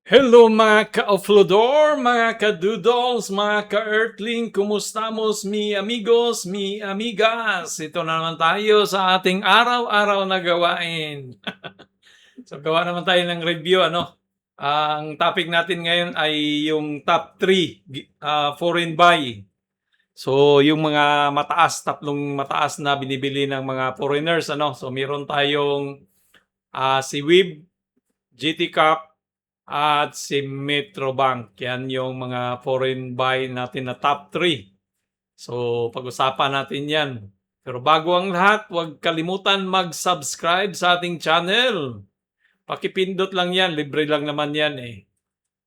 Hello mga ka-offloador, mga ka-doodles, mga ka-earthling, kumustamos mi amigos, mi amigas? Ito na naman tayo sa ating araw-araw na gawain. So gawa naman tayo ng review ano. Ang topic natin ngayon ay yung top 3 foreign buy. So yung mga tatlong mataas na binibili ng mga foreigners ano. So meron tayong si WIB, GT Cup, at si Metrobank. Yan yung mga foreign buy natin na top 3. So, pag-usapan natin yan. Pero bago ang lahat, huwag kalimutan mag-subscribe sa ating channel. Pakipindot lang yan, libre lang naman yan eh.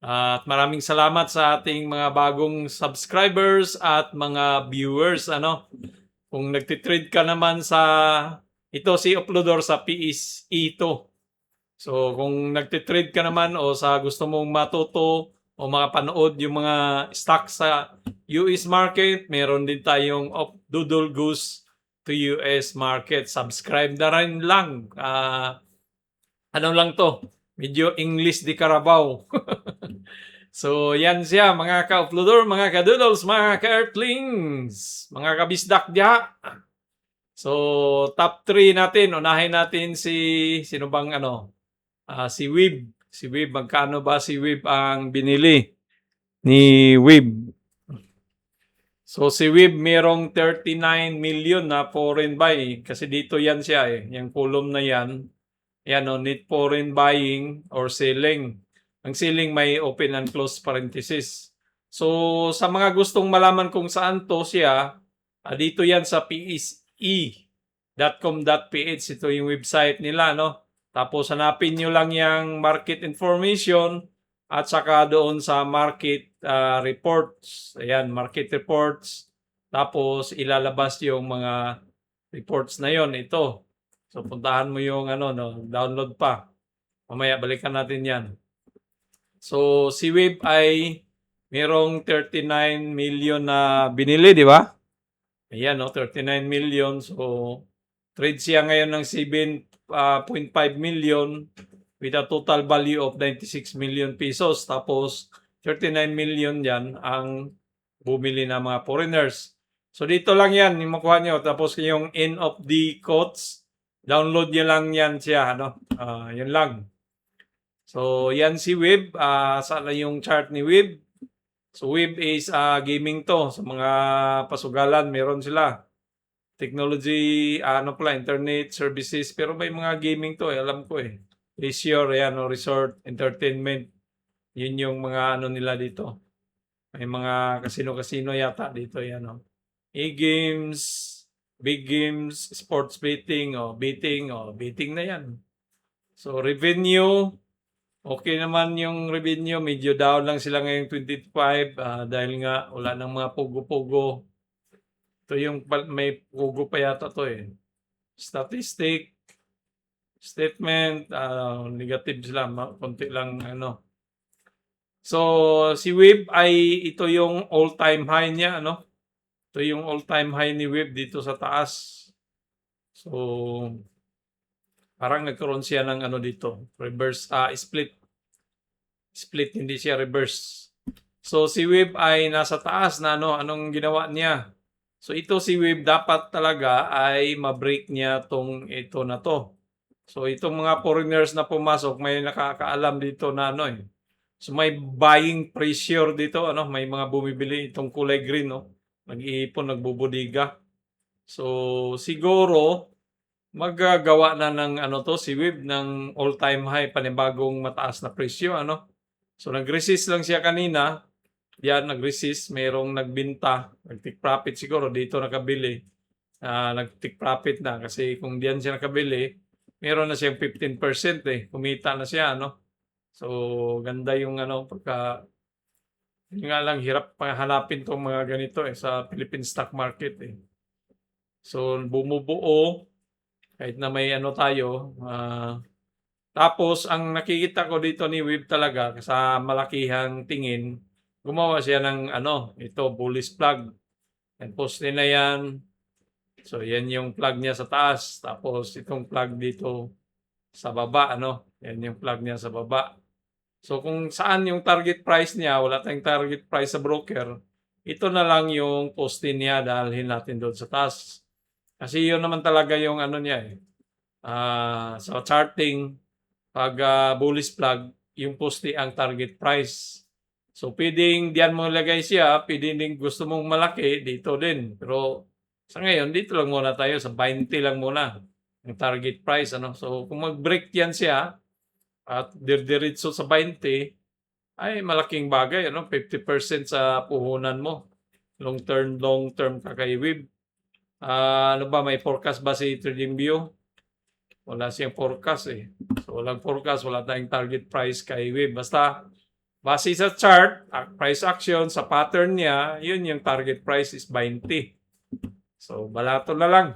At maraming salamat sa ating mga bagong subscribers at mga viewers. Ano? Kung nagtitrade ka naman sa ito si Uploador sa PSE ito. So kung nagte-trade ka naman o sa gusto mong matuto o makapanood yung mga stocks sa US market, meron din tayong Doodle Goose to US market. Subscribe na rin lang. Ano lang to? Medyo English di Carabao. So yan siya mga ka-uploader, mga ka-doodles, mga ka-earthlings, mga kabisdak diha. So top 3 natin, unahin natin sino bang si WIB. Si WIB, magkano ba si WIB ang binili ni WIB? So si WIB merong 39 million na foreign buy. Kasi dito yan siya eh. Yung column na yan. Yan o, net foreign buying or selling. Ang selling may open and close parenthesis. So sa mga gustong malaman kung saan to siya, dito yan sa pse.com.ph. Ito yung website nila, no? Tapos hanapin nyo lang yung market information at saka doon sa market reports. Ayan, market reports. Tapos ilalabas yung mga reports na yon ito. So puntahan mo yung download pa. Mamaya balikan natin yan. So si WIB ay merong 39 million na binili, di ba? Ayan, 39 million. So trade siya ngayon ng 7.5 million with a total value of 96 million pesos. Tapos 39 million yan ang bumili na mga foreigners. So dito lang yan, yung makuha nyo. Tapos yung end of the quotes, download nyo lang yan siya. Yan lang. So yan si WIB. Saan yung chart ni WIB? So WIB is gaming to. Sa mga pasugalan, meron sila. Technology, internet services, pero may mga gaming to alam ko eh. Leisure, resort, entertainment. Yun yung mga nila dito. May mga casino-casino yata dito E-games, big games, sports betting, betting na yan. So revenue, okay naman yung revenue, medyo down lang sila ngayong 25 dahil nga wala nang mga pugo-pugo. Ito yung may pugo pa yata to eh. Statistic, statement, negative sila, konti lang So si WIB ay ito yung all-time high niya Ito yung all-time high ni WIB dito sa taas. So parang nagkaroon siya ng dito, reverse split. Split, hindi siya reverse. So si WIB ay nasa taas na anong ginawa niya? So ito si WIB dapat talaga ay ma-break niya ito na to. So itong mga foreigners na pumasok, may nakakaalam dito na So may buying pressure dito may mga bumibili itong kulay green Nag-iipon, nagbubudiga. So siguro magagawa na ng si WIB ng all-time high, panibagong mataas na presyo So nag-resist lang siya kanina. Yan, nag-resist, mayroong nagbinta, nag-take profit siguro, dito nakabili. Nag-take profit na kasi kung diyan siya nakabili, meron na siyang 15% kumita na siya So ganda yung pagka yun nga lang hirap hanapin tong mga ganito sa Philippine stock market So bumubuo kahit na may tayo tapos ang nakikita ko dito ni WIB talaga sa malakihang tingin, gumawa siya ng ito bullish plug. And post na yan. So yan yung plug niya sa taas. Tapos itong plug dito sa baba Yan yung plug niya sa baba. So kung saan yung target price niya, wala tayong target price sa broker, ito na lang yung poste niya, dalhin natin doon sa taas. Kasi yun naman talaga yung ano niya eh. Sa charting, pag bullish flag, yung poste ang target price. So pwedeng diyan mo ilagay siya, pwedeng din gusto mong malaki, dito din. Pero sa ngayon, dito lang muna tayo, sa 20 lang muna ang target price. Ano? So kung mag-break yan siya, at diretso sa 20, ay malaking bagay. Ano? 50% sa puhunan mo. Long term ka kay WIB. Ano ba, may forecast ba si TradingView? Wala siyang forecast eh. So walang forecast, wala tayong target price kay WIB. Basta base sa chart, price action, sa pattern niya, yun yung target price is 20. So balato na lang.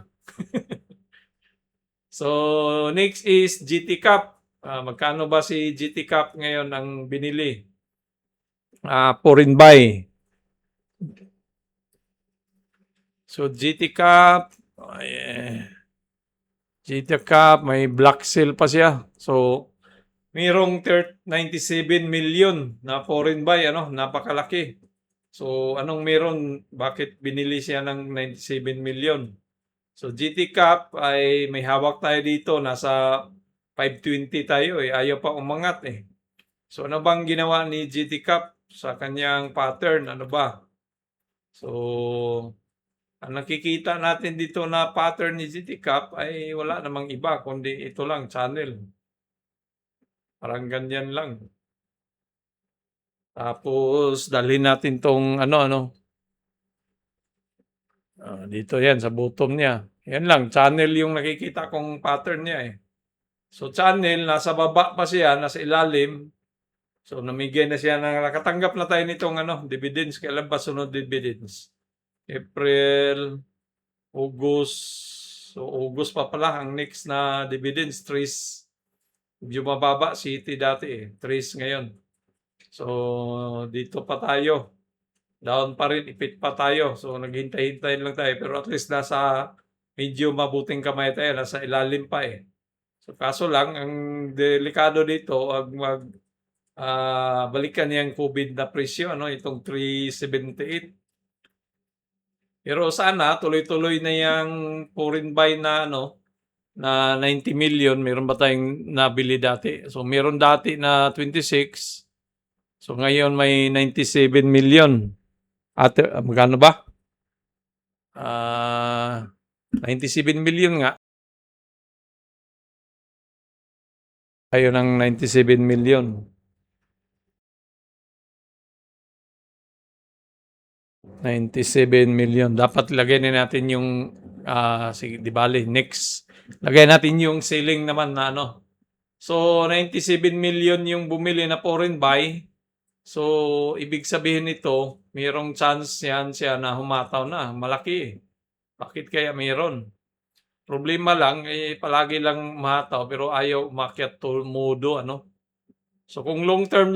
So next is GT Cap. Magkano ba si GT Cap ngayon ang binili? Foreign buy. So GT Cap, GT Cap, may black sale pa siya. So mayroong 97 million na foreign buy, ano, napakalaki. So anong meron, bakit binili siya ng 97 million? So GT Cap ay may hawak tayo dito, nasa 520 tayo eh, ayaw pa umangat eh. So ano bang ginawa ni GT Cap sa kanyang pattern, ano ba? So ang nakikita natin dito na pattern ni GT Cap ay wala namang iba kundi ito lang, channel. Parang ganyan lang. Tapos dalhin natin tong ano. Dito yan sa bottom niya. Yan lang, channel yung nakikita kong pattern niya eh. So channel, nasa baba pa siya, nasa ilalim. So namigay na siya, nakatanggap na tayo nitong dividends. Kailan ba sunod dividends? April, August. So August pa pala ang next na dividends. 3. Medyo mababa, City dati eh. 3 ngayon. So dito pa tayo. Down pa rin, ipit pa tayo. So naghintay-hintay lang tayo. Pero at least nasa medyo mabuting kamay tayo. Nasa ilalim pa eh. So kaso lang, ang delikado dito, balikan niyang COVID na presyo, itong 378. Pero sana tuloy-tuloy na yung foreign buy na na 90 million. Meron ba tayong nabili dati? So meron dati na 26. So ngayon may 97 million. At magkano ba? 97 million nga. Ayun ang 97 million. 97 million. Dapat lagay na natin yung sige, di bali, next. Lagay natin yung ceiling naman na So 97 million yung bumili na foreign buy. So ibig sabihin nito, mayroong chance yan siya na humataw na, malaki. Bakit kaya mayroon? Problema lang palagi lang humataw pero ayaw umakyat tumudo So kung long term,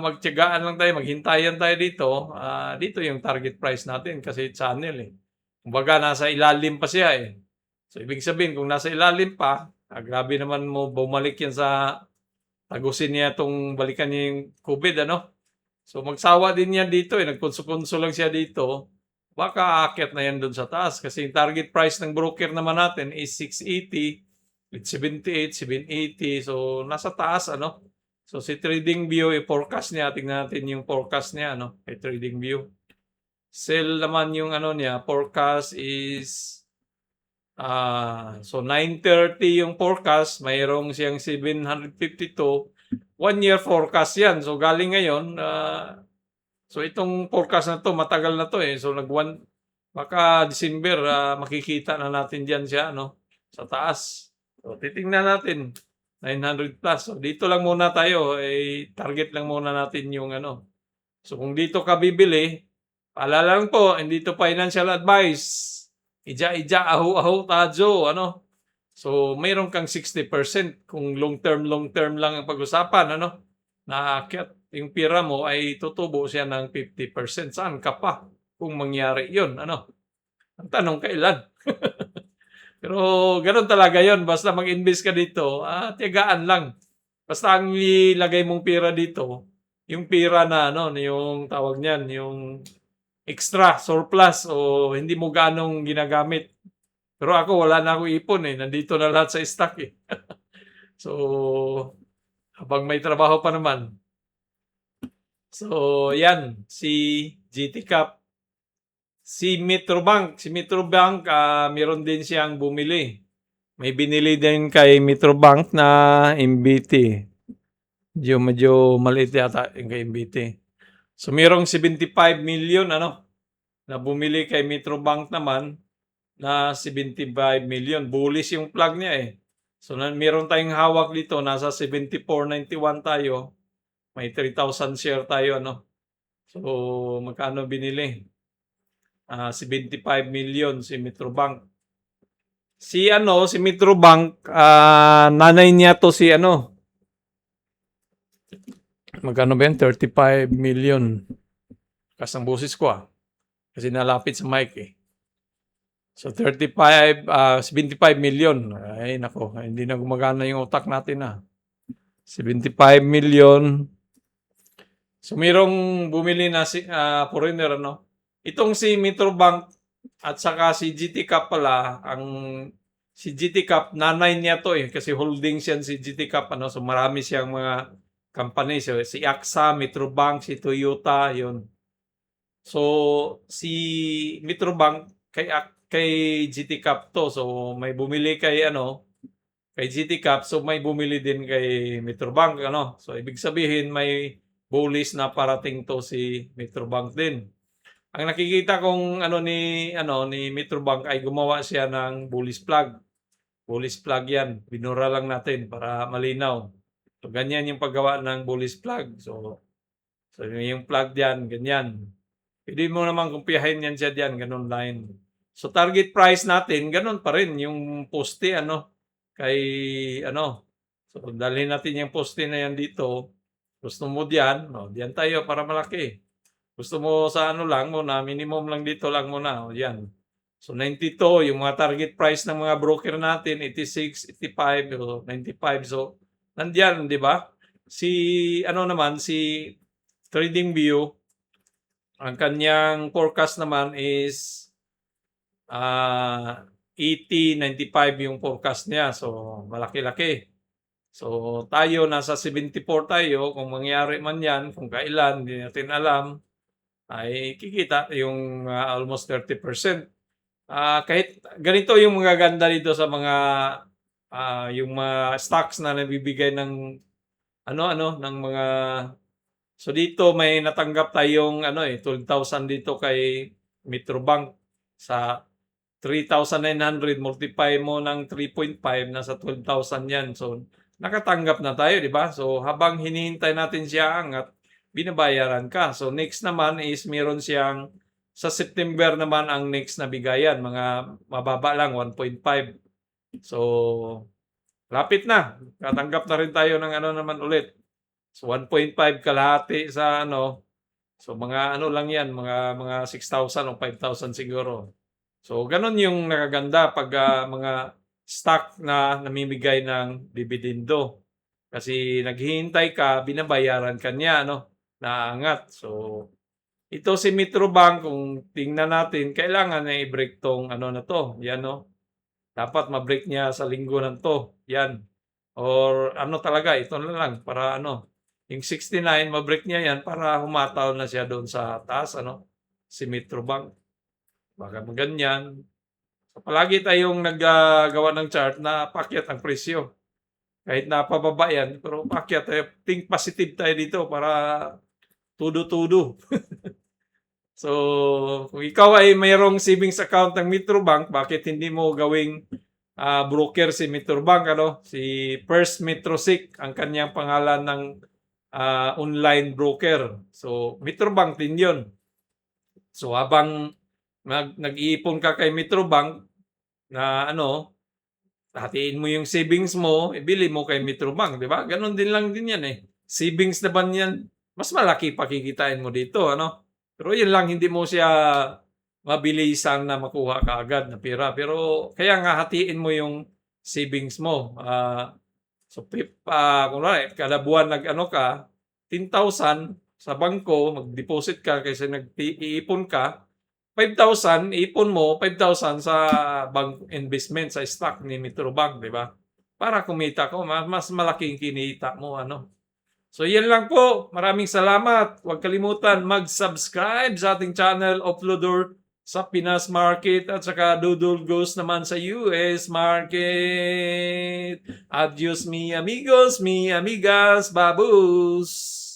magtiyagaan lang tayo, maghintayan tayo dito. Dito yung target price natin kasi channel eh. Kumbaga nasa ilalim pa siya eh. So ibig sabihin kung nasa ilalim pa, grabe naman mo bumalik yan sa tagusin niya itong balikan niya yung COVID So magsawa din yan dito eh, nagkunso-kunso lang siya dito. Baka aakyat na yan doon sa taas kasi yung target price ng broker naman natin is 680, with 78, 780. So nasa taas So si TradingView, i-forecast niya. Tingnan natin yung forecast niya, kay TradingView. Sell naman yung niya, forecast is, so 930 yung forecast, mayroong siyang 752. 1 year forecast yan. So galing ngayon, so itong forecast na to, matagal na to eh. So baka December, makikita na natin dyan siya, sa taas. So titingnan natin. 900 plus. So dito lang muna tayo, target lang muna natin yung So kung dito ka bibili, paalala lang po, hindi to financial advice. Ija-ija, ahu-ahu, tajo, So mayroon kang 60% kung long term lang ang pag-usapan, Naakyat yung pira mo ay tutubo siya ng 50%. Saan ka pa kung mangyari yun, Ang tanong, kailan? Pero ganoon talaga yon. Basta mag-invest ka dito, tiyagaan lang. Basta ang ilagay mong pera dito, yung pera na ano, yung tawag niyan, yung extra, surplus o hindi mo gaanong ginagamit. Pero ako wala na akong ipon, eh, nandito na lahat sa stock, eh. So, habang may trabaho pa naman. So, 'yan si GT Cap. Si Metrobank, meron din siyang bumili. May binili din kay Metrobank na MBT. Medyo maliit yata yung kay MBT. So, merong 75 million ano, na bumili kay Metrobank naman na 75 million. Bullish yung plug niya, eh. So, meron tayong hawak dito, nasa 74.91 tayo. May 3,000 share tayo, ano. So, magkano binili? 75 million si Metrobank. Si Metrobank, nanay niya to si magkano ba yan? 35 million. Kasang boses ko, kasi nalapit sa mic, eh. So 75 million. Ay nako, hindi na gumagana yung utak natin, 75 million. So merong bumili na foreigner, ano. Itong si Metrobank at saka si GT Cap pala, si GT Cap nanay niya to, eh, kasi holdings yan si GT Cap, ano. So marami siyang mga companies, si AXA, Metrobank, si Toyota, yun. So si Metrobank kay GT Cap to. So may bumili kay GT Cap, so may bumili din kay Metrobank, ano. So ibig sabihin may bullish na parating to si Metrobank din. Ang nakikita kong ni Metrobank ay gumawa siya ng bullish plug. Bullish plug 'yan. Binura lang natin para malinaw. So ganyan yung paggawa ng bullish plug. So yung plug diyan, ganyan. Pwede mo naman kumpiyahin yan siya diyan, ganun line. So target price natin, ganun pa rin yung poste, kay So dalhin natin yung poste na yan dito. Gusto mo diyan, diyan tayo para malaki. Gusto mo sa lang muna, minimum lang dito lang muna, yan. So 92 yung mga target price ng mga broker natin, 86, 85, 95. So nandiyan, di ba? Si TradingView, ang kanyang forecast naman is 80, 95 yung forecast niya. So malaki-laki. So tayo nasa 74 tayo, kung mangyari man yan, kung kailan, hindi natin alam, ay kikita yung almost 30%. Kahit ganito yung mga ganda dito sa mga yung mga stocks na nabibigay ng ng mga. So dito may natanggap tayong 12,000 dito kay Metrobank sa 3,900, multiply mo ng 3.5, nasa 12,000 yan. So nakatanggap na tayo, di ba? So habang hinihintay natin siya angat, binabayaran ka. So next naman is meron siyang sa September naman ang next na bigayan, mga mababa lang 1.5. So lapit na. Katanggap na rin tayo ng naman ulit. So 1.5 kalahati sa So mga lang 'yan, mga 6,000 o 5,000 siguro. So ganun yung nakaganda pag mga stock na namimigay ng dividendo. Kasi naghihintay ka, binabayaran ka niya, naangat. So, ito si Metrobank, kung tingnan natin, kailangan na i-break tong na to. Yan, dapat ma-break niya sa linggo na to. Yan. Or talaga, ito na lang para yung 69, ma-break niya yan para humataw na siya doon sa taas, si Metrobank. Baka ganyan. So, palagi tayong naggagawa ng chart na paakyat ang presyo. Kahit napababa yan, pero paakyat tayo. Think positive tayo dito para tudo-tudo. So, kung ikaw ay mayroong savings account ng Metrobank, bakit hindi mo gawing broker si Metrobank, Si First Metrosec, ang kanyang pangalan ng online broker. So, Metrobank din yun. So, habang nag-iipon ka kay Metrobank na hatiin mo yung savings mo, ibili mo kay Metrobank, di ba? Ganon din lang din yan, eh. Savings naman yan, mas malaki pakikitain mo dito, Pero yun lang, hindi mo siya mabilisan na makuha kaagad na pera. Pero kaya nga hatiin mo yung savings mo. So, kunwari, kada buwan nag-ano ka, 10,000 sa bangko, mag-deposit ka kaysa iipon ka, 5,000 ipon mo, 5,000 sa bank investment sa stock ni Metrobank, 'di ba? Para kumita ka, mas malaking kinita mo, ano. So, 'yan lang po. Maraming salamat. Huwag kalimutan mag-subscribe sa ating channel, Offloader sa Pinas Market at saka Doodle Goes naman sa US Market. Adios mi amigos, mi amigas, babus!